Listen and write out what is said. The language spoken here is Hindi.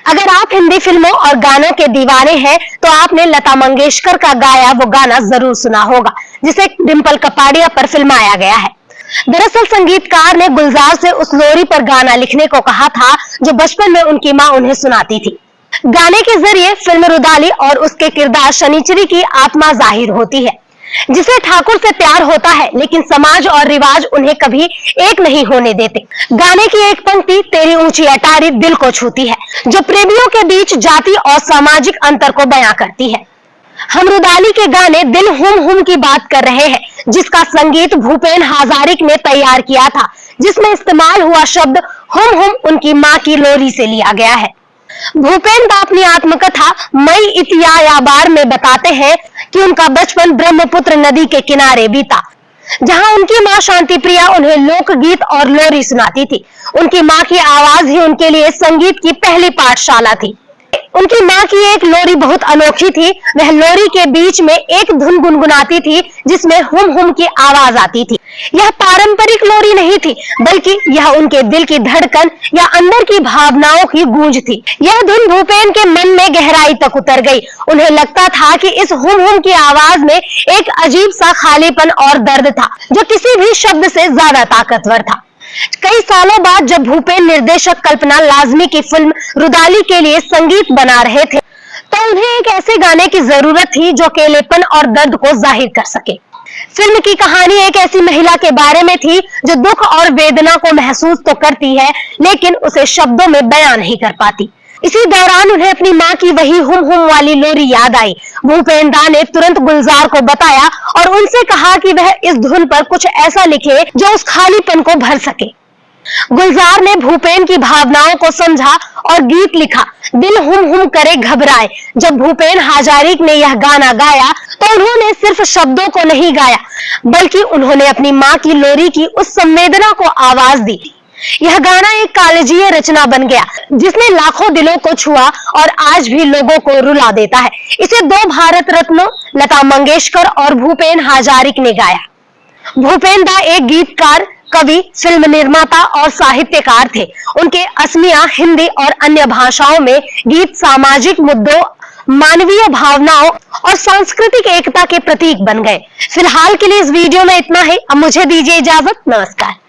अगर आप हिंदी फिल्मों और गानों के दीवाने हैं तो आपने लता मंगेशकर का गाया वो गाना जरूर सुना होगा, जिसे डिम्पल कपाड़िया पर फिल्माया गया है। दरअसल संगीतकार ने गुलजार से उस लोरी पर गाना लिखने को कहा था जो बचपन में उनकी मां उन्हें सुनाती थी। गाने के जरिए फिल्म रुदाली और उसके किरदार शनिचरी की आत्मा जाहिर होती है, जिसे ठाकुर से प्यार होता है लेकिन समाज और रिवाज उन्हें कभी एक नहीं होने देते। गाने की एक पंक्ति तेरी ऊंची अटारी दिल को छूती है, जो प्रेमियों के बीच जाति और सामाजिक अंतर को बयां करती है। हम रुदाली के गाने दिल हुम हुम की बात कर रहे हैं, जिसका संगीत भूपेन हजारिक ने तैयार किया था, जिसमें इस्तेमाल हुआ शब्द हुम हुम उनकी मां की लोरी से लिया गया है। भूपेन दा अपनी आत्मकथा मई इतिया याबार में बताते हैं कि उनका बचपन ब्रह्मपुत्र नदी के किनारे बीता, जहां उनकी मां शांति प्रिया उन्हें लोकगीत और लोरी सुनाती थी। उनकी मां की आवाज ही उनके लिए संगीत की पहली पाठशाला थी। उनकी मां की एक लोरी बहुत अनोखी थी। वह लोरी के बीच में एक धुन गुनगुनाती थी जिसमें हुम हुम की आवाज आती थी। यह पारंपरिक लोरी नहीं थी, बल्कि यह उनके दिल की धड़कन या अंदर की भावनाओं की गूंज थी। यह धुन भूपेन के मन में गहराई तक उतर गई। उन्हें लगता था कि इस हुम हुम की आवाज में एक अजीब सा खालीपन और दर्द था, जो किसी भी शब्द से ज्यादा ताकतवर था। कई सालों बाद जब भूपेन निर्देशक कल्पना लाजमी की फिल्म रुदाली के लिए संगीत बना रहे थे, तो उन्हें एक ऐसे गाने की जरूरत थी जो अकेलेपन और दर्द को जाहिर कर सके। फिल्म की कहानी एक ऐसी महिला के बारे में थी जो दुख और वेदना को महसूस तो करती है, लेकिन उसे शब्दों में बयां नहीं कर पाती। इसी दौरान उन्हें अपनी मां की वही हुम हुम वाली लोरी याद आई। भूपेन दा ने तुरंत गुलजार को बताया और उनसे कहा कि वह इस धुन पर कुछ ऐसा लिखे जो उस खालीपन को भर सके। गुलजार ने भूपेन की भावनाओं को समझा और गीत लिखा, दिल हुम हुम करे घबराए। जब भूपेन हजारिक ने यह गाना गाया तो उन्होंने सिर्फ शब्दों को नहीं गाया, बल्कि उन्होंने अपनी मां की लोरी की उस संवेदना को आवाज दी। यह गाना एक कालजीय रचना बन गया, जिसने लाखों दिलों को छुआ और आज भी लोगों को रुला देता है। इसे दो भारत रत्नों लता मंगेशकर और भूपेन हजारिक ने गाया। भूपेन दा एक गीतकार, कवि, फिल्म निर्माता और साहित्यकार थे। उनके असमिया, हिंदी और अन्य भाषाओं में गीत सामाजिक मुद्दों, मानवीय भावनाओं और सांस्कृतिक एकता के प्रतीक बन गए। फिलहाल के लिए इस वीडियो में इतना ही। अब मुझे दीजिए इजाजत। नमस्कार।